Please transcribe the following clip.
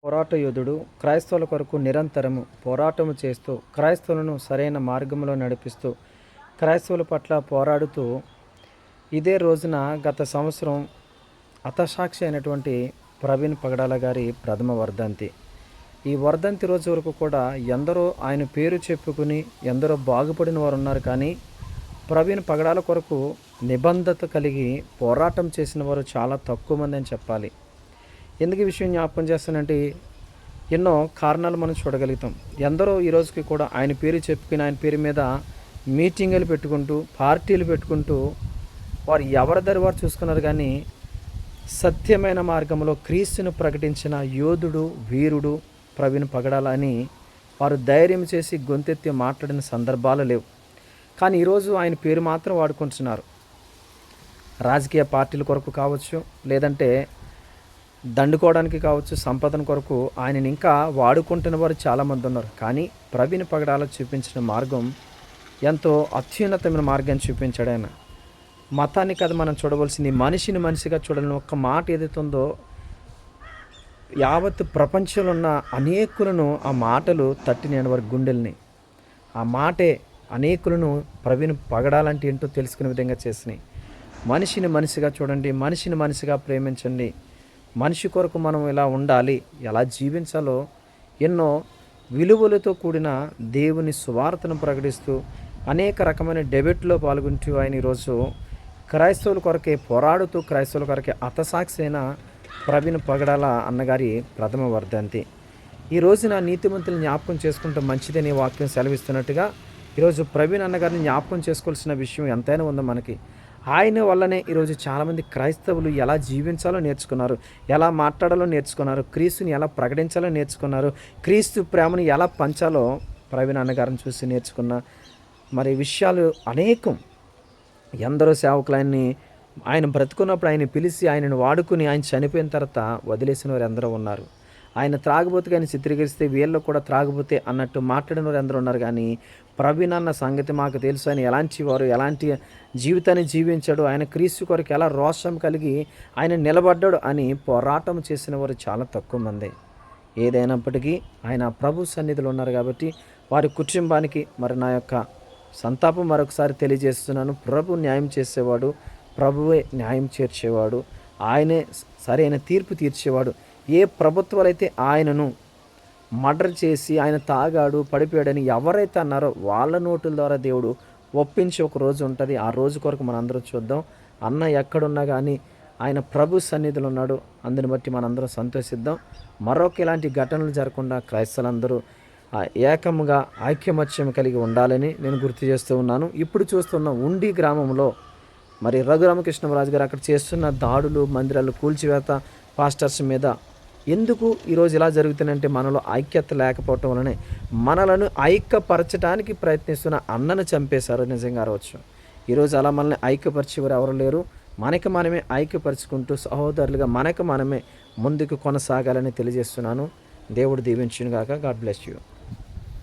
పోరాట యోధుడు క్రైస్తవుల కొరకు నిరంతరము పోరాటము చేస్తూ క్రైస్తవులను సరైన మార్గంలో నడిపిస్తూ క్రైస్తవుల పట్ల పోరాడుతూ ఇదే రోజున గత సంవత్సరం హతసాక్షి అయినటువంటి ప్రవీణ్ పగడాల గారి ప్రథమ వర్ధంతి. ఈ వర్ధంతి రోజు వరకు కూడా ఎందరో ఆయన పేరు చెప్పుకుని ఎందరో బాగుపడిన వారు ఉన్నారు. కానీ ప్రవీణ్ పగడాల కొరకు నిబంధత కలిగి పోరాటం చేసిన వారు చాలా తక్కువ మంది అని చెప్పాలి. ఎందుకు ఈ విషయం జ్ఞాపకం చేస్తానంటే ఎన్నో కారణాలు మనం చూడగలుగుతాం. ఎందరో ఈ రోజుకి కూడా ఆయన పేరు చెప్పుకుని ఆయన పేరు మీద మీటింగులు పెట్టుకుంటూ పార్టీలు పెట్టుకుంటూ వారు ఎవరి దరి వారు చూసుకున్నారు. కానీ సత్యమైన మార్గంలో క్రీస్తును ప్రకటించిన యోధుడు వీరుడు ప్రవీణ్ పగడాల అని వారు ధైర్యం చేసి గొంతెత్తి మాట్లాడిన సందర్భాలు లేవు. కానీ ఈరోజు ఆయన పేరు మాత్రం వాడుకుంటున్నారు. రాజకీయ పార్టీల కొరకు కావచ్చు, లేదంటే దండుకోవడానికి కావచ్చు, సంపదన కొరకు ఆయనని ఇంకా వాడుకుంటున్న వారు చాలామంది ఉన్నారు. కానీ ప్రవీణ్ పగడాల చూపించిన మార్గం ఎంతో అత్యున్నతమైన మార్గాన్ని చూపించాడు ఆయన. మతాన్ని కదా మనం చూడవలసింది, మనిషిని మనిషిగా చూడాలని ఒక్క మాట ఏదైతే ఉందో యావత్ ప్రపంచంలో ఉన్న అనేకులను ఆ మాటలు తట్టిన వారి గుండెల్ని. ఆ మాటే అనేకులను ప్రవీణ్ పగడాలంటే ఏంటో తెలుసుకునే విధంగా చేసినాయి. మనిషిని మనిషిగా చూడండి, మనిషిని మనిషిగా ప్రేమించండి, మనిషి కొరకు మనం ఎలా ఉండాలి, ఎలా జీవించాలో ఎన్నో విలువలతో కూడిన దేవుని సువార్తను ప్రకటిస్తూ అనేక రకమైన డెబేట్లో పాల్గొంటూ ఆయన ఈరోజు క్రైస్తవుల కొరకే పోరాడుతూ క్రైస్తవుల కొరకే హతసాక్షి అయిన ప్రవీణ్ పగడాల అన్నగారి ప్రథమ వర్ధంతి. ఈ రోజున నీతిమంతులను జ్ఞాపకం చేసుకుంటూ మంచిదని వాక్యం సెలవిస్తున్నట్టుగా ఈరోజు ప్రవీణ్ అన్నగారిని జ్ఞాపకం చేసుకోవాల్సిన విషయం ఎంతైనా ఉందో మనకి. ఆయన వల్లనే ఈరోజు చాలామంది క్రైస్తవులు ఎలా జీవించాలో నేర్చుకున్నారు, ఎలా మాట్లాడాలో నేర్చుకున్నారు, క్రీస్తుని ఎలా ప్రకటించాలో నేర్చుకున్నారు, క్రీస్తు ప్రేమను ఎలా పంచాలో ప్రవీణ్ అన్నగారిని చూసి నేర్చుకున్న మరి విషయాలు అనేకం. ఎందరో సేవకులు ఆయన బ్రతుకున్నప్పుడు ఆయన పిలిచి ఆయనను వాడుకుని ఆయన చనిపోయిన తర్వాత వదిలేసిన వారు ఎందరో ఉన్నారు. ఆయన త్రాగుబోతుగా ఆయన చిత్రీకరిస్తే వీళ్ళు కూడా త్రాగుబోతే అన్నట్టు మాట్లాడిన వారు ఎందరో ఉన్నారు. కానీ ప్రవీణ్ అన్న సంగతి మాకు తెలుసు, ఆయన ఎలాంటి వారు, ఎలాంటి జీవితాన్ని జీవించాడు, ఆయన క్రీస్తు కొరకు ఎలా రోషం కలిగి ఆయన నిలబడ్డాడు అని పోరాటం చేసిన వారు చాలా తక్కువ మంది. ఏదైనప్పటికీ ఆయన ప్రభు సన్నిధిలో ఉన్నారు కాబట్టి వారి కుటుంబానికి మరి నా యొక్క సంతాపం మరొకసారి తెలియజేస్తున్నాను. ప్రభు న్యాయం చేసేవాడు, ప్రభువే న్యాయం చేర్చేవాడు, ఆయనే సరైన తీర్పు తీర్చేవాడు. ఏ ప్రభుత్వాలు అయితే ఆయనను మర్డర్ చేసి ఆయన తాగాడు పడిపోయాడని ఎవరైతే అన్నారో వాళ్ళ నోటుల ద్వారా దేవుడు ఒప్పించి ఒక రోజు ఉంటుంది. ఆ రోజు కొరకు మనందరం చూద్దాం. అన్న ఎక్కడున్నా కానీ ఆయన ప్రభు సన్నిధిలో ఉన్నాడు. అందుని బట్టి మనందరం సంతోషిద్దాం. మరొక ఇలాంటి ఘటనలు జరగకుండా క్రైస్తవులందరూ ఏకముగా ఐక్యమత్యం కలిగి ఉండాలని నేను గుర్తు చేస్తూ ఉన్నాను. ఇప్పుడు చూస్తున్న ఉండి గ్రామంలో మరి రఘురామకృష్ణరాజు గారు అక్కడ చేస్తున్న దాడులు, మందిరాలు కూల్చివేత, పాస్టర్స్ మీద ఎందుకు ఈరోజు ఇలా జరుగుతుందంటే మనలో ఐక్యత లేకపోవటం వలనే మనలను ఐక్యపరచడానికి ప్రయత్నిస్తున్న అన్నను చంపేశారు. నిజంగా అరవచ్చు. ఈరోజు అలా మనల్ని ఐక్యపరిచేవారు ఎవరు లేరు. మనకి మనమే ఐక్యపరుచుకుంటూ సహోదరులుగా మనకు మనమే ముందుకు కొనసాగాలని తెలియజేస్తున్నాను. దేవుడు దీవించును గాక. God bless you.